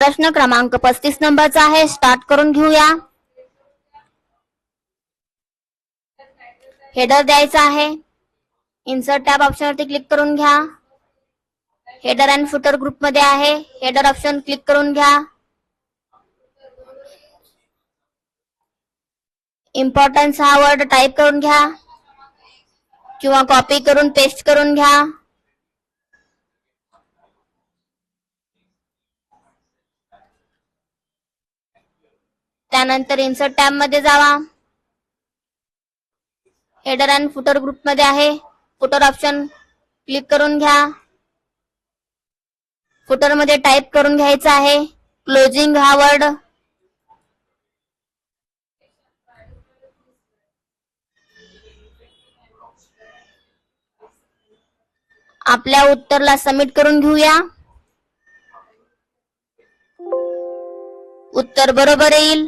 प्रश्न क्रमांक 35 नंबरचा आहे. स्टार्ट करून घेऊया. हेडर द्यायचा आहे. इन्सर्ट टॅब ऑप्शनवरती क्लिक करून घ्या. हेडर अँड फुटर ग्रुप मध्ये आहे. हेडर ऑप्शन क्लिक करून घ्या. इम्पॉर्टन्स हा वर्ड टाईप करून घ्या किंवा कॉपी करून पेस्ट करून घ्या. त्यानंतर इन्सर्ट टॅब मध्ये जावा. हेडर अँड फुटर ग्रुप मध्ये आहे. फुटर ऑप्शन क्लिक करून घ्या. फुटर मध्ये टाईप करून घ्यायचा आहे क्लोजिंग हा वर्ड. आपल्या उत्तरला सबमिट करून घेऊया. उत्तर बरोबर येईल.